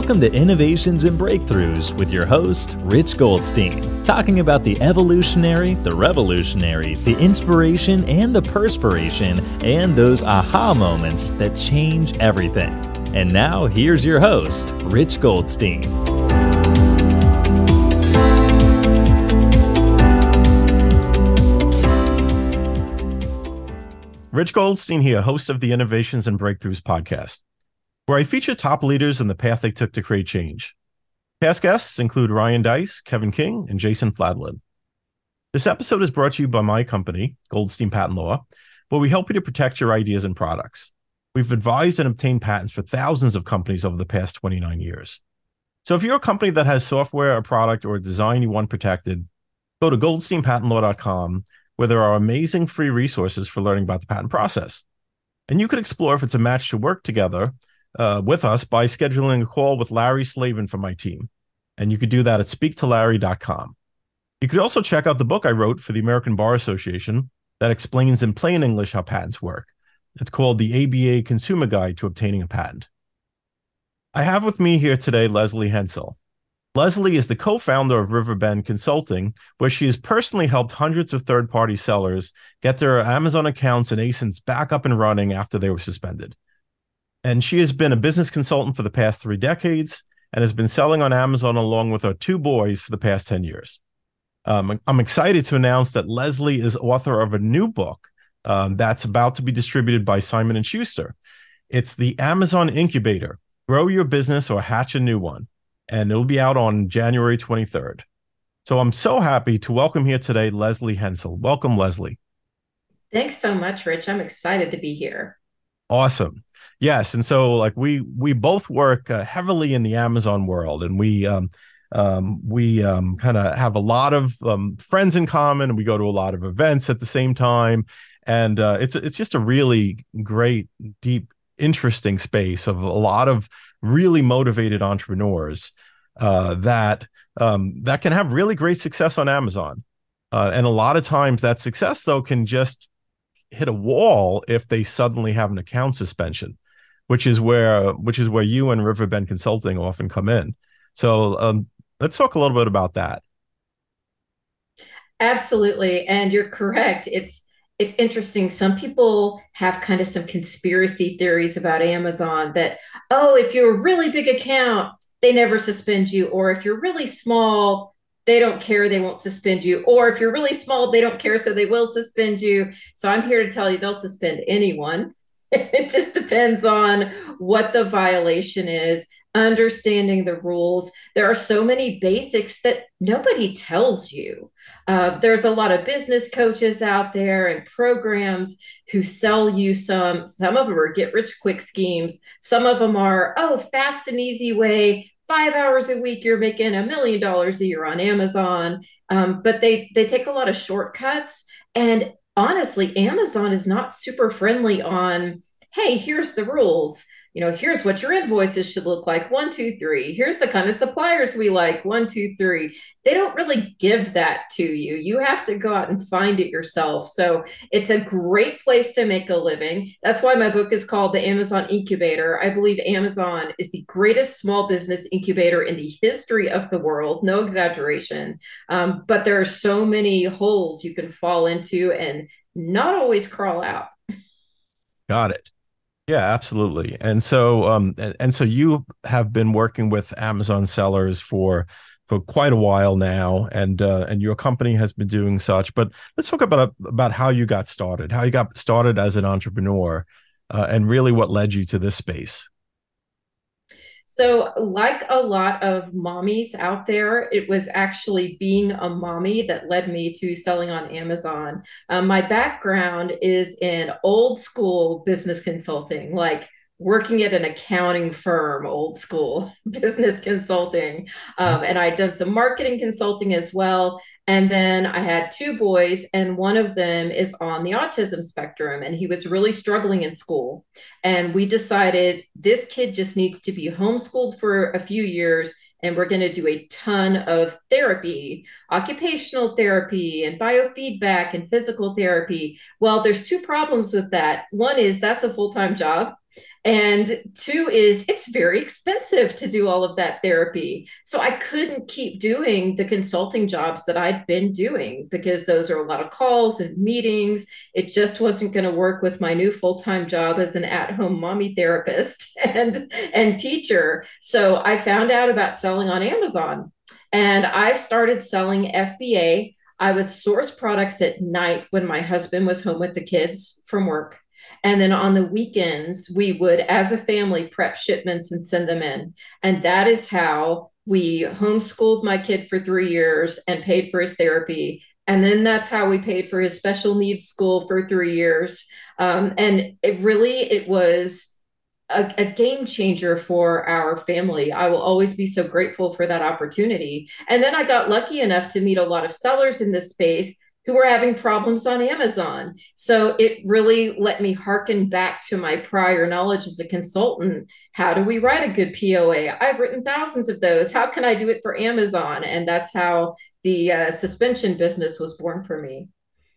Welcome to Innovations and Breakthroughs with your host, Rich Goldstein, talking about the evolutionary, the revolutionary, the inspiration and the perspiration, and those aha moments that change everything. And now, here's your host, Rich Goldstein. Rich Goldstein here, host of the Innovations and Breakthroughs podcast, where I feature top leaders and the path they took to create change. Past guests include Ryan Deiss, Kevin King, and Jason Fladlin. This episode is brought to you by my company, Goldstein Patent Law, where we help you to protect your ideas and products. We've advised and obtained patents for thousands of companies over the past 29 years. So if you're a company that has software, a product, or a design you want protected, go to goldsteinpatentlaw.com, where there are amazing free resources for learning about the patent process. And you can explore if it's a match to work together with us by scheduling a call with Larry Slavin from my team. And you could do that at speaktolarry.com. You could also check out the book I wrote for the American Bar Association that explains in plain English how patents work. It's called the ABA Consumer Guide to Obtaining a Patent. I have with me here today Lesley Hensell. Lesley is the co-founder of Riverbend Consulting, where she has personally helped hundreds of third-party sellers get their Amazon accounts and ASINs back up and running after they were suspended. And she has been a business consultant for the past 3 decades and has been selling on Amazon along with her 2 boys for the past 10 years. I'm excited to announce that Lesley is author of a new book that's about to be distributed by Simon & Schuster. It's the Amazon Incubator, Grow Your Business or Hatch a New One. And it'll be out on January 23rd. So I'm so happy to welcome here today Lesley Hensell. Welcome, Lesley. Thanks so much, Rich. I'm excited to be here. Awesome. Yes, and so we both work heavily in the Amazon world, and we kind of have a lot of friends in common, and we go to a lot of events at the same time, and it's just a really great, deep, interesting space of a lot of really motivated entrepreneurs that can have really great success on Amazon. And a lot of times that success, though, can just hit a wall if they suddenly have an account suspension, which is where you and Riverbend Consulting often come in. So let's talk a little bit about that. Absolutely. And you're correct. It's interesting. Some people have kind of some conspiracy theories about Amazon that, oh, if you're a really big account, they never suspend you. Or if you're really small, they don't care, they won't suspend you. Or if you're really small, they don't care, so they will suspend you. So I'm here to tell you they'll suspend anyone. It just depends on what the violation is, understanding the rules. There are so many basics that nobody tells you. There's a lot of business coaches out there and programs who sell you some of them are get rich quick schemes. Some of them are, oh, fast and easy way, 5 hours a week, you're making $1 million a year on Amazon. But they take a lot of shortcuts. And honestly, Amazon is not super friendly on, hey, here's the rules. Here's what your invoices should look like. 1, 2, 3. Here's the kind of suppliers we like. 1, 2, 3. They don't really give that to you. You have to go out and find it yourself. So it's a great place to make a living. That's why my book is called The Amazon Incubator. I believe Amazon is the greatest small business incubator in the history of the world. No exaggeration. But there are so many holes you can fall into and not always crawl out. Got it. Yeah, absolutely. And so so you have been working with Amazon sellers for quite a while now, and your company has been doing such. But let's talk about how you got started as an entrepreneur, and really what led you to this space. So, like a lot of mommies out there, it was actually being a mommy that led me to selling on Amazon. My background is in old school business consulting, like working at an accounting firm, old school business consulting. And I'd done some marketing consulting as well. And then I had 2 boys, and one of them is on the autism spectrum, and he was really struggling in school. And we decided this kid just needs to be homeschooled for a few years, and we're going to do a ton of therapy, occupational therapy and biofeedback and physical therapy. Well, there's 2 problems with that. One is that's a full-time job. And two is it's very expensive to do all of that therapy. So I couldn't keep doing the consulting jobs that I'd been doing because those are a lot of calls and meetings. It just wasn't going to work with my new full-time job as an at-home mommy therapist and teacher. So I found out about selling on Amazon and I started selling FBA. I would source products at night when my husband was home with the kids from work. And then on the weekends, we would, as a family, prep shipments and send them in. And that is how we homeschooled my kid for 3 years and paid for his therapy. And then that's how we paid for his special needs school for 3 years. And it was a game changer for our family. I will always be so grateful for that opportunity. And then I got lucky enough to meet a lot of sellers in this space who were having problems on Amazon. So it really let me hearken back to my prior knowledge as a consultant. How do we write a good POA? I've written thousands of those. How can I do it for Amazon? And that's how the suspension business was born for me.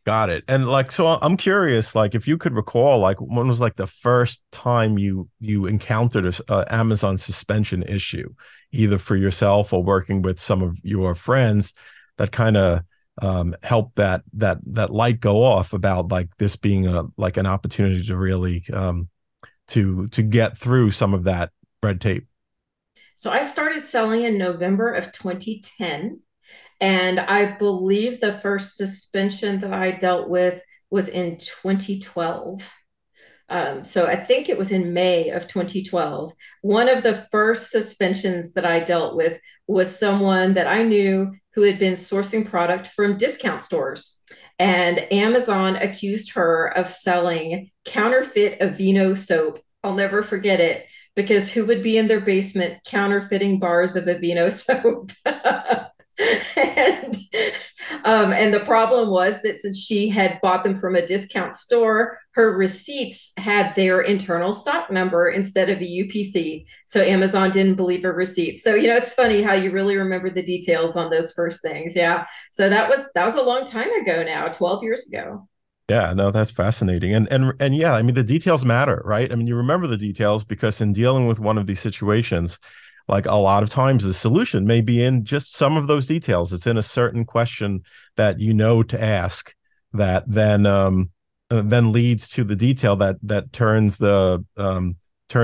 Got it. And like, so I'm curious, like, if you could recall, like, when was like the first time you encountered a Amazon suspension issue, either for yourself or working with some of your friends, that kind of help that light go off about like this being like an opportunity to really to get through some of that red tape. So I started selling in November of 2010. And I believe the first suspension that I dealt with was in 2012. So I think it was in May of 2012. One of the first suspensions that I dealt with was someone that I knew who had been sourcing product from discount stores. And Amazon accused her of selling counterfeit Aveeno soap. I'll never forget it because who would be in their basement counterfeiting bars of Aveeno soap? and and the problem was that since she had bought them from a discount store, her receipts had their internal stock number instead of a UPC. So Amazon didn't believe her receipts. So it's funny how you really remember the details on those first things. Yeah. So that was a long time ago now, 12 years ago. Yeah, no, that's fascinating. And yeah, I mean, the details matter, right? I mean, you remember the details because in dealing with one of these situations, like a lot of times the solution may be in just some of those details. It's in a certain question that you know to ask that then leads to the detail that turns the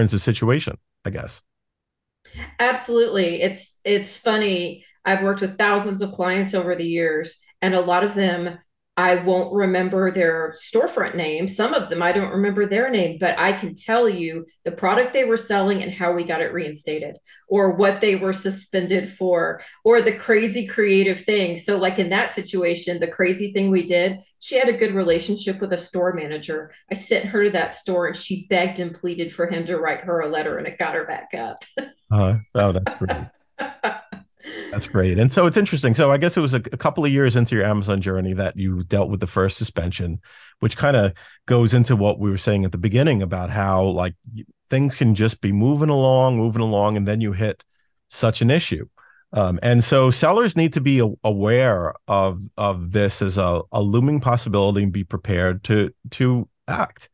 situation, I guess. Absolutely. It's funny. I've worked with thousands of clients over the years, and a lot of them I won't remember their storefront name. Some of them I don't remember their name, but I can tell you the product they were selling and how we got it reinstated, or what they were suspended for, or the crazy creative thing. So, like in that situation, the crazy thing we did, she had a good relationship with a store manager. I sent her to that store and she begged and pleaded for him to write her a letter, and it got her back up. Oh, that's great. That's great. And so it's interesting. So I guess it was a couple of years into your Amazon journey that you dealt with the first suspension, which kind of goes into what we were saying at the beginning about how like things can just be moving along, and then you hit such an issue. And so sellers need to be aware of this as a looming possibility and be prepared to act.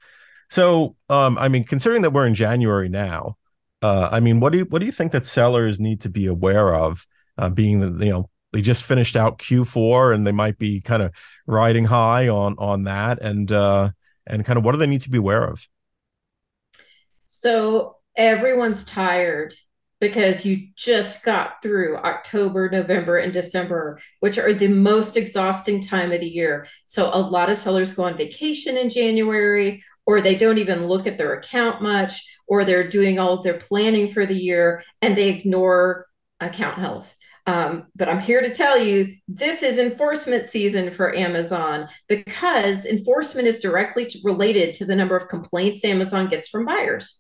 So, I mean, considering that we're in January now, I mean, what do you think that sellers need to be aware of? Being that they just finished out Q4 and they might be kind of riding high on that, and kind of what do they need to be aware of? So everyone's tired because you just got through October, November, and December, which are the most exhausting time of the year. So a lot of sellers go on vacation in January, or they don't even look at their account much, or they're doing all of their planning for the year and they ignore account health. But I'm here to tell you, this is enforcement season for Amazon because enforcement is directly related to the number of complaints Amazon gets from buyers.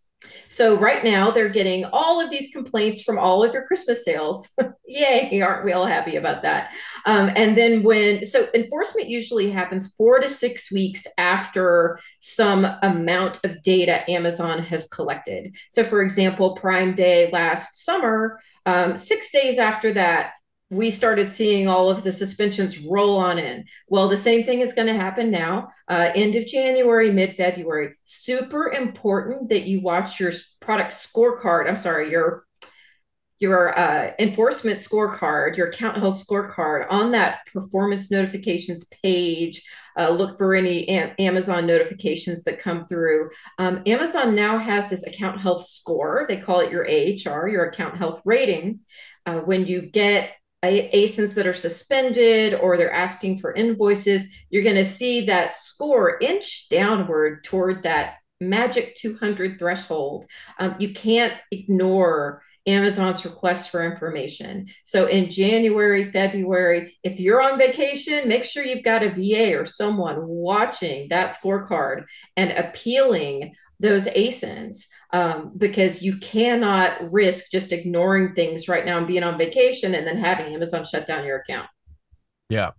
So right now they're getting all of these complaints from all of your Christmas sales. Yay, aren't we all happy about that? And then so enforcement usually happens 4 to 6 weeks after some amount of data Amazon has collected. So for example, Prime Day last summer, 6 days after that, we started seeing all of the suspensions roll on in. Well, the same thing is going to happen now, end of January, mid-February. Super important that you watch your product scorecard. I'm sorry, your enforcement scorecard, your account health scorecard on that performance notifications page. Look for any Amazon notifications that come through. Amazon now has this account health score. They call it your AHR, your account health rating. When you get ASINs that are suspended or they're asking for invoices, you're going to see that score inch downward toward that magic 200 threshold. You can't ignore Amazon's request for information. So in January, February, if you're on vacation, make sure you've got a VA or someone watching that scorecard and appealing those ASINs, because you cannot risk just ignoring things right now and being on vacation and then having Amazon shut down your account. Yeah,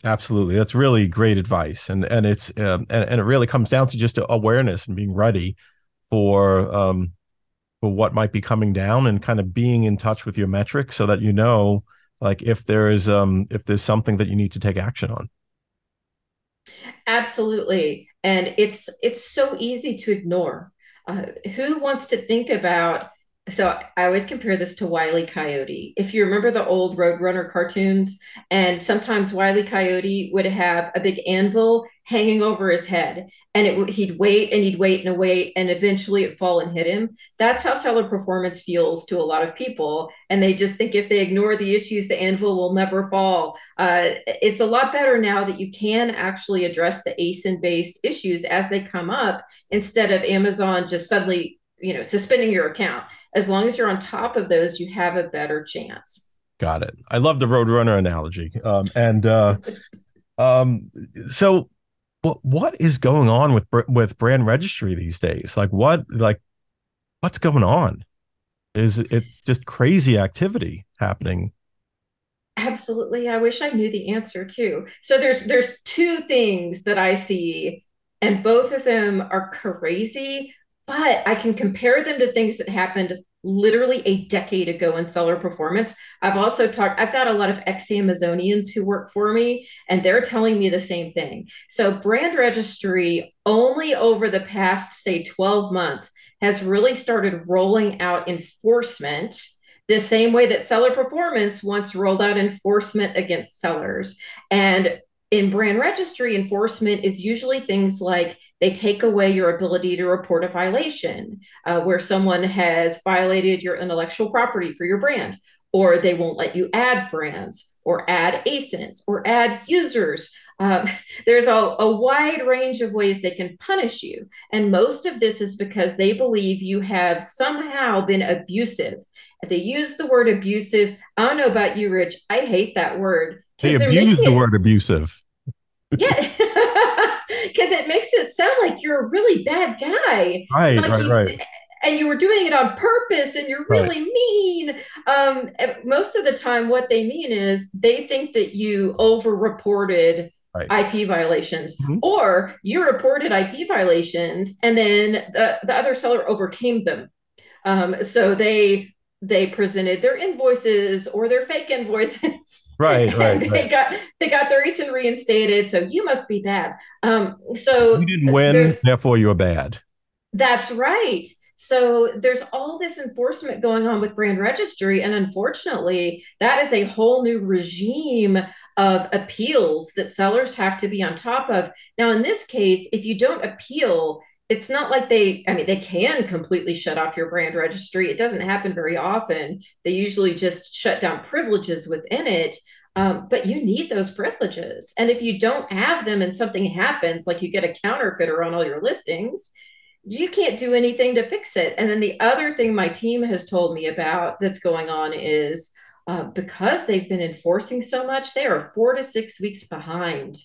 absolutely. That's really great advice. And it's, and it really comes down to just awareness and being ready for what might be coming down and kind of being in touch with your metrics so that, like if there's something that you need to take action on. Absolutely. And it's so easy to ignore. Who wants to think about? So I always compare this to Wile E. Coyote. If you remember the old Roadrunner cartoons, and sometimes Wile E. Coyote would have a big anvil hanging over his head, and he'd wait and he'd wait and wait, and eventually it'd fall and hit him. That's how seller performance feels to a lot of people, and they just think if they ignore the issues, the anvil will never fall. It's a lot better now that you can actually address the ASIN-based issues as they come up, instead of Amazon just suddenly suspending your account. As long as you're on top of those, you have a better chance. Got it. I love the Roadrunner analogy. So what is going on with brand registry these days? What's going on? It's just crazy activity happening. Absolutely. I wish I knew the answer too. So there's two things that I see, and both of them are crazy, but I can compare them to things that happened literally a decade ago in seller performance. I've got a lot of ex-Amazonians who work for me, and they're telling me the same thing. So brand registry only over the past, say, 12 months has really started rolling out enforcement the same way that seller performance once rolled out enforcement against sellers. And in brand registry, enforcement is usually things like they take away your ability to report a violation, where someone has violated your intellectual property for your brand, or they won't let you add brands or add ASINs or add users. There's a wide range of ways they can punish you. And most of this is because they believe you have somehow been abusive. They use the word abusive. I don't know about you, Rich. I hate that word. They abuse the word abusive. Yeah, because it makes it sound like you're a really bad guy. Right. And you were doing it on purpose and you're really mean. Most of the time, what they mean is they think that you over-reported IP violations, or you reported IP violations and then the other seller overcame them. So they presented their invoices or their fake invoices. Right. They got their ASIN reinstated. So you must be bad. So you didn't win, therefore you're bad. That's right. So there's all this enforcement going on with brand registry. And unfortunately, that is a whole new regime of appeals that sellers have to be on top of. Now, in this case, if you don't appeal, it's not like they can completely shut off your brand registry. It doesn't happen very often. They usually just shut down privileges within it. But you need those privileges. And if you don't have them and something happens, like you get a counterfeiter on all your listings, you can't do anything to fix it. And then the other thing my team has told me about that's going on is because they've been enforcing so much, they are 4 to 6 weeks behind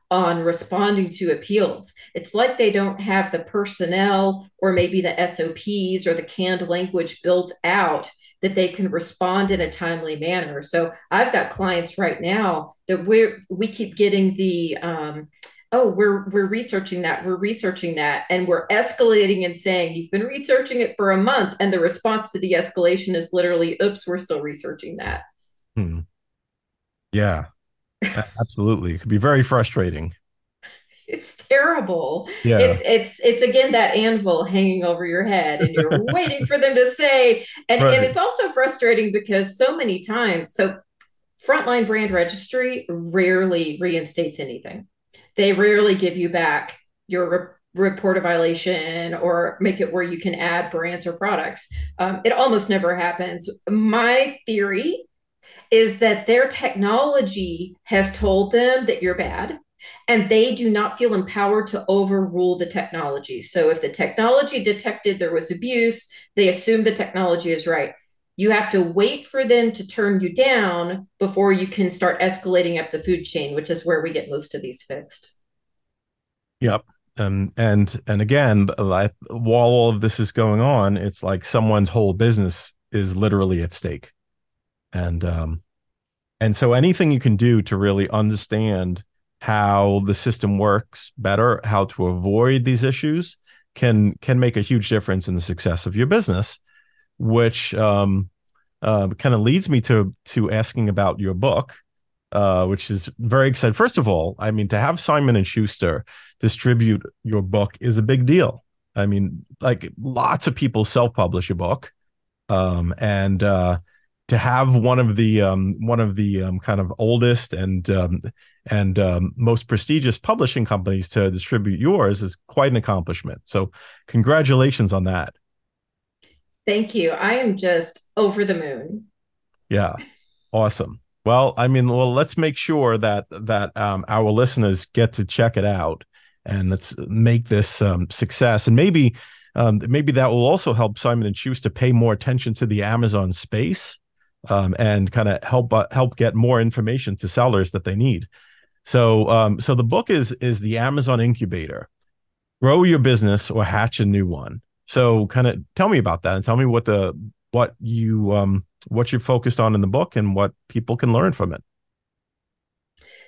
on responding to appeals. It's like they don't have the personnel or maybe the SOPs or the canned language built out that they can respond in a timely manner. So I've got clients right now that we keep getting the we're researching that, and we're escalating and saying you've been researching it for a month, and the response to the escalation is literally, oops, we're still researching that. Yeah, absolutely. It could be very frustrating. It's terrible. Yeah. It's again that anvil hanging over your head and you're waiting for them to say, and Right. it's also frustrating because so many times, so frontline brand registry rarely reinstates anything. They rarely give you back your report a violation or make it where you can add brands or products. It almost never happens. My theory is that their technology has told them that you're bad and they do not feel empowered to overrule the technology. So if the technology detected there was abuse, they assume the technology is right. You have to wait for them to turn you down before you can start escalating up the food chain, which is where we get most of these fixed. Yep. And again, like, while all of this is going on, it's like someone's whole business is literally at stake. And so anything you can do to really understand how the system works better, how to avoid these issues, can make a huge difference in the success of your business, which kind of leads me to asking about your book, which is very exciting. First of all, I mean, to have Simon and Schuster distribute your book is a big deal. I mean, like, lots of people self-publish a book, and to have one of the kind of oldest and most prestigious publishing companies to distribute yours is quite an accomplishment. So, congratulations on that. Thank you. I am just over the moon. Yeah, awesome. Well, I mean, well, let's make sure that our listeners get to check it out, and let's make this success. And maybe that will also help Simon and Schuster pay more attention to the Amazon space, and kind of help get more information to sellers that they need. So the book is the Amazon Incubator: Grow Your Business or Hatch a New One. So, kind of tell me about that, and tell me what you focused on in the book and what people can learn from it.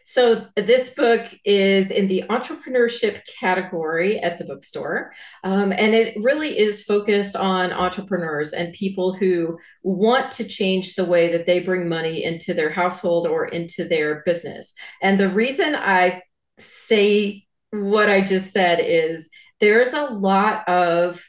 So this book is in the entrepreneurship category at the bookstore. And it really is focused on entrepreneurs and people who want to change the way that they bring money into their household or into their business. And the reason I say what I just said is there's a lot of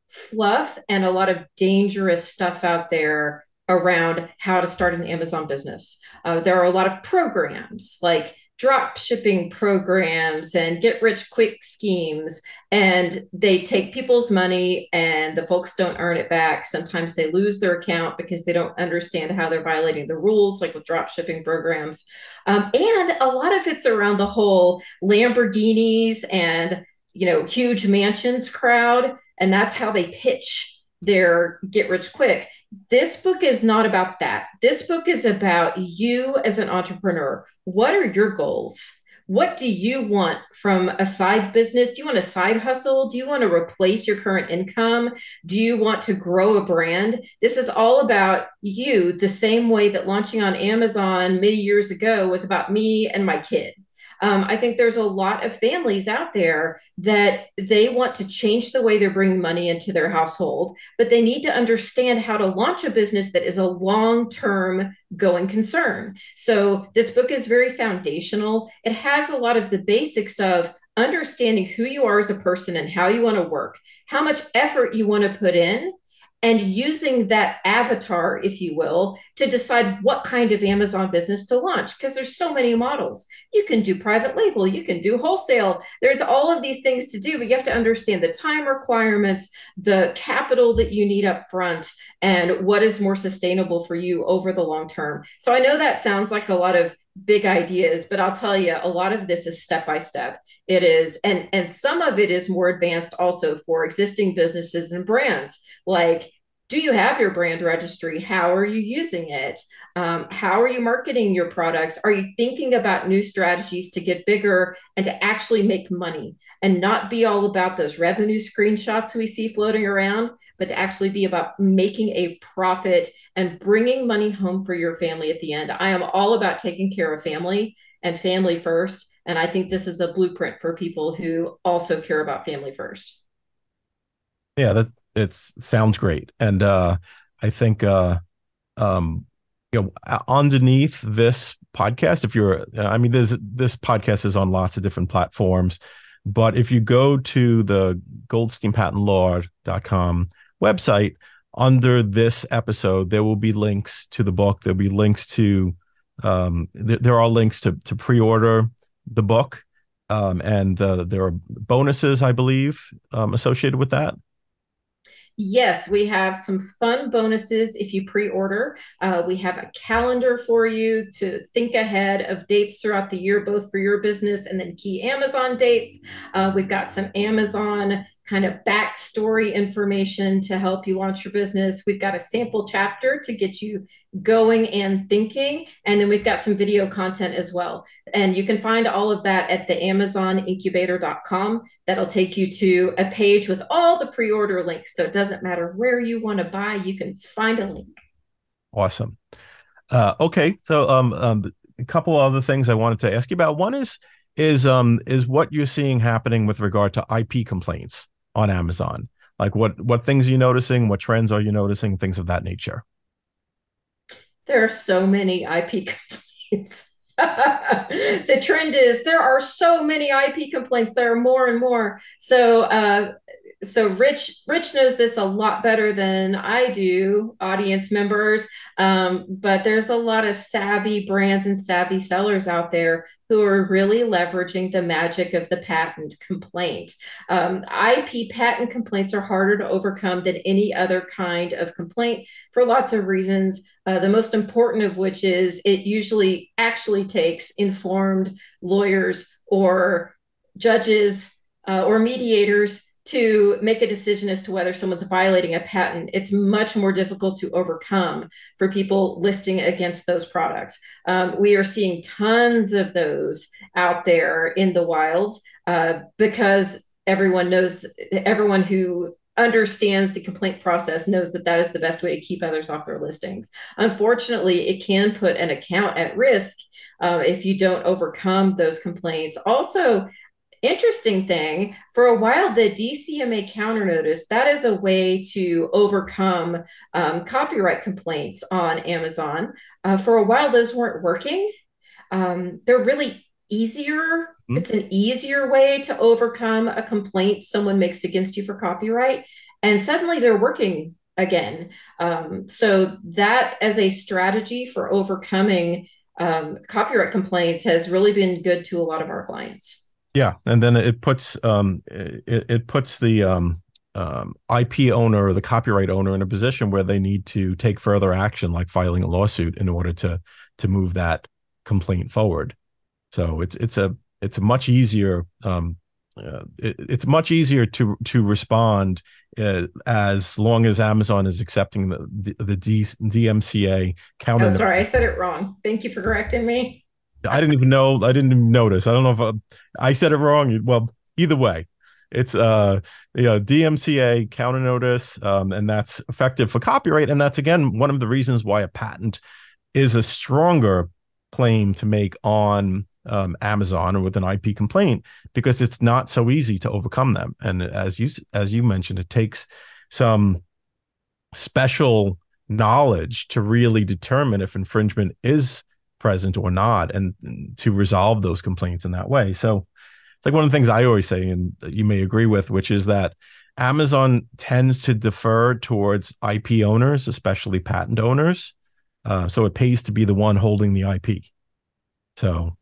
fluff and a lot of dangerous stuff out there around how to start an Amazon business. There are a lot of programs like drop shipping programs and get rich quick schemes, and they take people's money and the folks don't earn it back. Sometimes they lose their account because they don't understand how they're violating the rules, like with drop shipping programs. And a lot of it's around the whole Lamborghinis and huge mansions crowd, and that's how they pitch their get rich quick. This book is not about that. This book is about you as an entrepreneur. What are your goals? What do you want from a side business? Do you want a side hustle? Do you want to replace your current income? Do you want to grow a brand? This is all about you, the same way that launching on Amazon many years ago was about me and my kid. I think there's a lot of families out there that they want to change the way they're bringing money into their household, but they need to understand how to launch a business that is a long-term going concern. So this book is very foundational. It has a lot of the basics of understanding who you are as a person and how you want to work, how much effort you want to put in, and using that avatar, if you will, to decide what kind of Amazon business to launch. Because there's so many models. You can do private label, you can do wholesale. There's all of these things to do, but you have to understand the time requirements, the capital that you need up front, and what is more sustainable for you over the long term. So I know that sounds like a lot of big ideas, but I'll tell you, a lot of this is step by step. It is, and some of it is more advanced also for existing businesses and brands. Like, do you have your brand registry? How are you using it? How are you marketing your products? Are you thinking about new strategies to get bigger and to actually make money and not be all about those revenue screenshots we see floating around, but to actually be about making a profit and bringing money home for your family at the end? I am all about taking care of family and family first. And I think this is a blueprint for people who also care about family first. Yeah, that it sounds great, and I think um, underneath this podcast. If you're, I mean, this podcast is on lots of different platforms, but if you go to the goldsteinpatentlaw.com website, under this episode, there will be links to the book. There'll be links to, there are links to pre-order the book, and there are bonuses, I believe, associated with that. Yes, we have some fun bonuses if you pre-order. We have a calendar for you to think ahead of dates throughout the year, both for your business and then key Amazon dates. We've got some Amazon kind of backstory information to help you launch your business. We've got a sample chapter to get you going and thinking. And then we've got some video content as well. And you can find all of that at the amazonincubator.com. That'll take you to a page with all the pre-order links. So it doesn't matter where you want to buy, you can find a link. Awesome. Okay. So a couple other things I wanted to ask you about. One is what you're seeing happening with regard to IP complaints on Amazon. Like what things are you noticing? What trends are you noticing? Things of that nature. There are so many IP complaints. The trend is there are so many IP complaints. There are more and more. So Rich knows this a lot better than I do, audience members. But there's a lot of savvy brands and savvy sellers out there who are really leveraging the magic of the patent complaint. IP patent complaints are harder to overcome than any other kind of complaint for lots of reasons. The most important of which is it usually actually takes informed lawyers or judges or mediators to make a decision as to whether someone's violating a patent. It's much more difficult to overcome for people listing against those products. We are seeing tons of those out there in the wild because everyone who understands the complaint process knows that is the best way to keep others off their listings. Unfortunately, it can put an account at risk if you don't overcome those complaints. Also, interesting thing, for a while, the DCMA counter notice, that is a way to overcome copyright complaints on Amazon. For a while, those weren't working. They're really easier. It's an easier way to overcome a complaint someone makes against you for copyright. And suddenly they're working again. So that as a strategy for overcoming copyright complaints has really been good to a lot of our clients. Yeah, and then it puts the IP owner or the copyright owner in a position where they need to take further action, like filing a lawsuit, in order to move that complaint forward. So it's much easier to respond as long as Amazon is accepting the DMCA counter. Oh, sorry, I said it wrong. Thank you for correcting me. I didn't even know. I didn't even notice. I don't know if I said it wrong. Well, either way, it's DMCA counter notice, and that's effective for copyright. And that's again one of the reasons why a patent is a stronger claim to make on Amazon or with an IP complaint, because it's not so easy to overcome them. And as you mentioned, it takes some special knowledge to really determine if infringement is present or not, and to resolve those complaints in that way. So it's like one of the things I always say, and that you may agree with, which is that Amazon tends to defer towards IP owners, especially patent owners. So it pays to be the one holding the IP. So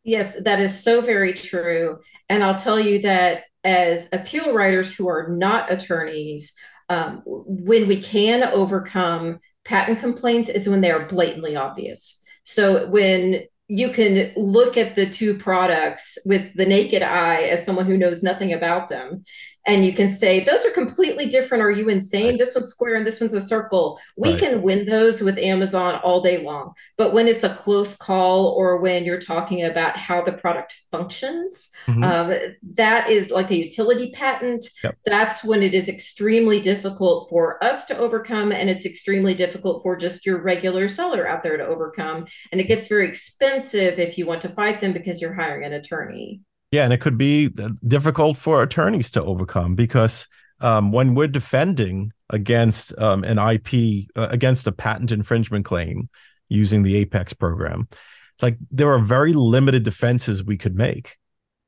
yes, that is so very true. And I'll tell you that as appeal writers who are not attorneys, when we can overcome patent complaints is when they are blatantly obvious. So when you can look at the two products with the naked eye as someone who knows nothing about them, and you can say, those are completely different. Are you insane? Right. This one's square and this one's a circle. We can win those with Amazon all day long. But when it's a close call, or when you're talking about how the product functions, that is like a utility patent. Yep. That's when it is extremely difficult for us to overcome. And it's extremely difficult for just your regular seller out there to overcome. And it gets very expensive if you want to fight them because you're hiring an attorney. Yeah, and it could be difficult for attorneys to overcome, because when we're defending against an IP, against a patent infringement claim using the Apex program, it's like there are very limited defenses we could make.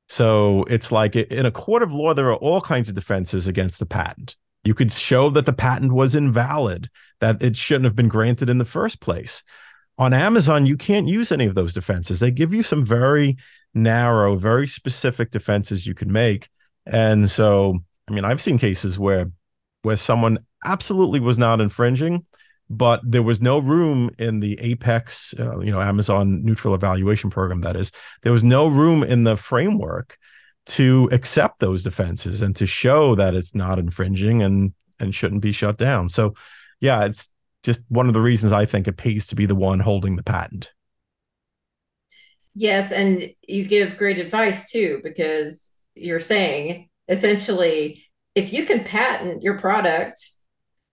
So it's like in a court of law, there are all kinds of defenses against the patent. You could show that the patent was invalid, that it shouldn't have been granted in the first place. On Amazon, you can't use any of those defenses. They give you some very narrow, very specific defenses you can make. And so, I mean, I've seen cases where someone absolutely was not infringing, but there was no room in the Apex, Amazon neutral evaluation program, that is, there was no room in the framework to accept those defenses and to show that it's not infringing and shouldn't be shut down. So, yeah, it's just one of the reasons I think it pays to be the one holding the patent. Yes, and you give great advice too, because you're saying essentially, if you can patent your product,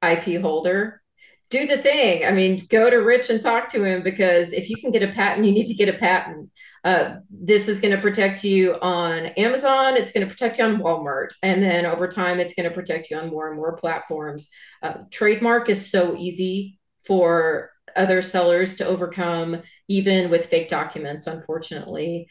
IP holder, do the thing. I mean, go to Rich and talk to him, because if you can get a patent, you need to get a patent. This is going to protect you on Amazon. It's going to protect you on Walmart. And then over time, it's going to protect you on more and more platforms. Trademark is so easy for other sellers to overcome, even with fake documents, unfortunately.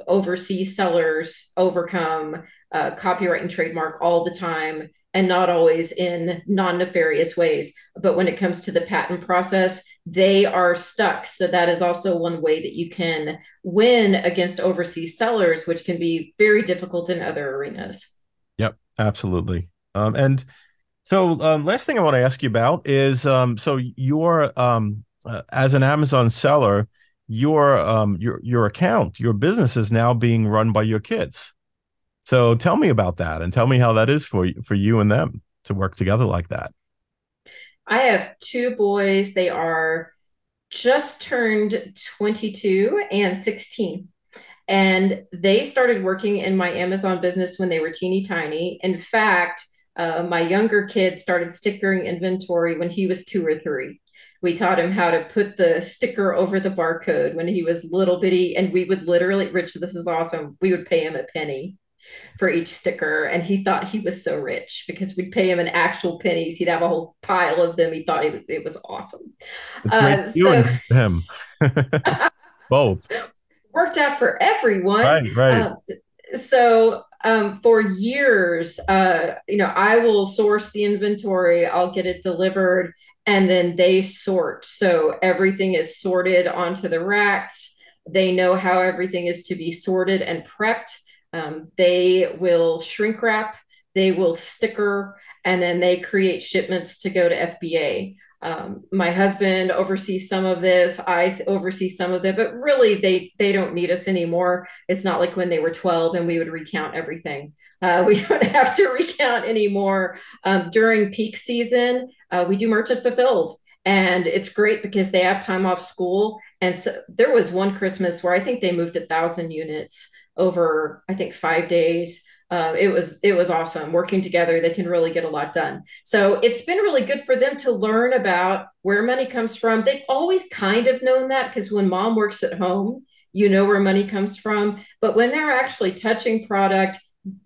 Overseas sellers overcome copyright and trademark all the time, and not always in non-nefarious ways. But when it comes to the patent process, they are stuck. So that is also one way that you can win against overseas sellers, which can be very difficult in other arenas. Yep, absolutely. And so last thing I want to ask you about is, so you're, as an Amazon seller, your account, your business is now being run by your kids. So tell me about that, and tell me how that is for you and them to work together like that. I have two boys. They are just turned 22 and 16. And they started working in my Amazon business when they were teeny tiny. In fact, my younger kid started stickering inventory when he was 2 or 3. We taught him how to put the sticker over the barcode when he was little bitty. And we would literally, Rich, this is awesome, we would pay him a penny for each sticker. And he thought he was so rich because we'd pay him in actual pennies. He'd have a whole pile of them. He thought it was awesome. You and him. Both. Worked out for everyone. Right. For years, I will source the inventory, I'll get it delivered, and then they sort. So everything is sorted onto the racks. They know how everything is to be sorted and prepped. They will shrink wrap, they will sticker, and then they create shipments to go to FBA. My husband oversees some of this. I oversee some of it, but really they don't need us anymore. It's not like when they were 12 and we would recount everything. We don't have to recount anymore. During peak season, we do merchant fulfilled. And it's great because they have time off school. And so there was one Christmas where I think they moved 1,000 units over, I think, 5 days. It was awesome working together. They can really get a lot done. So it's been really good for them to learn about where money comes from. They've always kind of known that, because when mom works at home, you know where money comes from. But when they're actually touching product,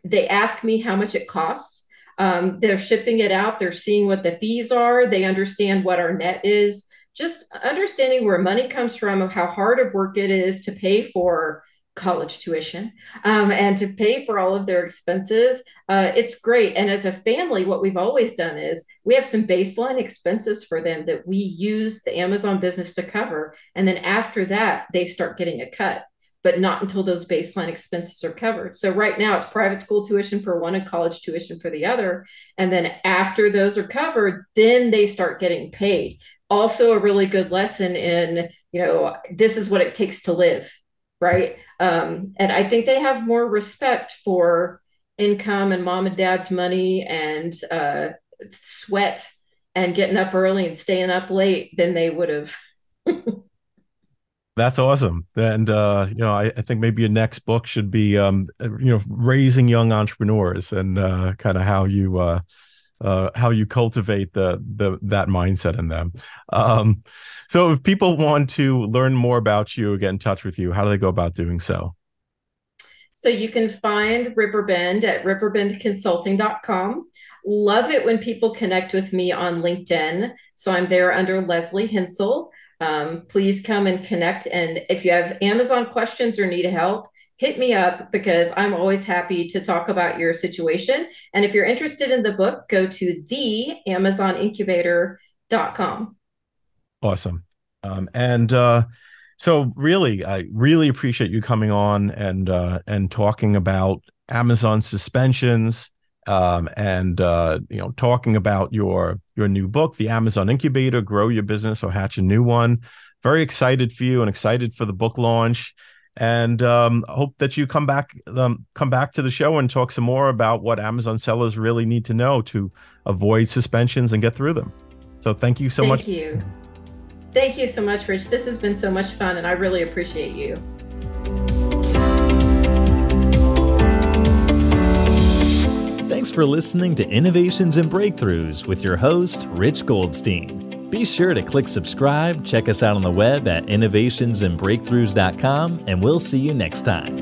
they ask me how much it costs. They're shipping it out. They're seeing what the fees are. They understand what our net is. Just understanding where money comes from, of how hard of work it is to pay for college tuition, and to pay for all of their expenses. It's great. And as a family, what we've always done is we have some baseline expenses for them that we use the Amazon business to cover. And then after that, they start getting a cut, but not until those baseline expenses are covered. So right now it's private school tuition for one and college tuition for the other. And then after those are covered, then they start getting paid. Also a really good lesson in, this is what it takes to live. Right. And I think they have more respect for income and mom and dad's money and sweat and getting up early and staying up late than they would have. That's awesome. And, I think maybe your next book should be, raising young entrepreneurs, and kind of how you cultivate that mindset in them. So if people want to learn more about you, get in touch with you, how do they go about doing so? So you can find Riverbend at riverbendconsulting.com. Love it when people connect with me on LinkedIn. So I'm there under Lesley Hensell. Please come and connect. And if you have Amazon questions or need help, hit me up because I'm always happy to talk about your situation. And if you're interested in the book, go to theamazonincubator.com. Awesome. So really, I really appreciate you coming on and talking about Amazon suspensions, talking about your new book, The Amazon Incubator: Grow Your Business or Hatch a New One. Very excited for you and excited for the book launch, and hope that you come back to the show and talk some more about what Amazon sellers really need to know to avoid suspensions and get through them. So thank you so much. Thank you. Thank you so much, Rich. This has been so much fun, and I really appreciate you. Thanks for listening to Innovations and Breakthroughs with your host, Rich Goldstein. Be sure to click subscribe, check us out on the web at innovationsandbreakthroughs.com, and we'll see you next time.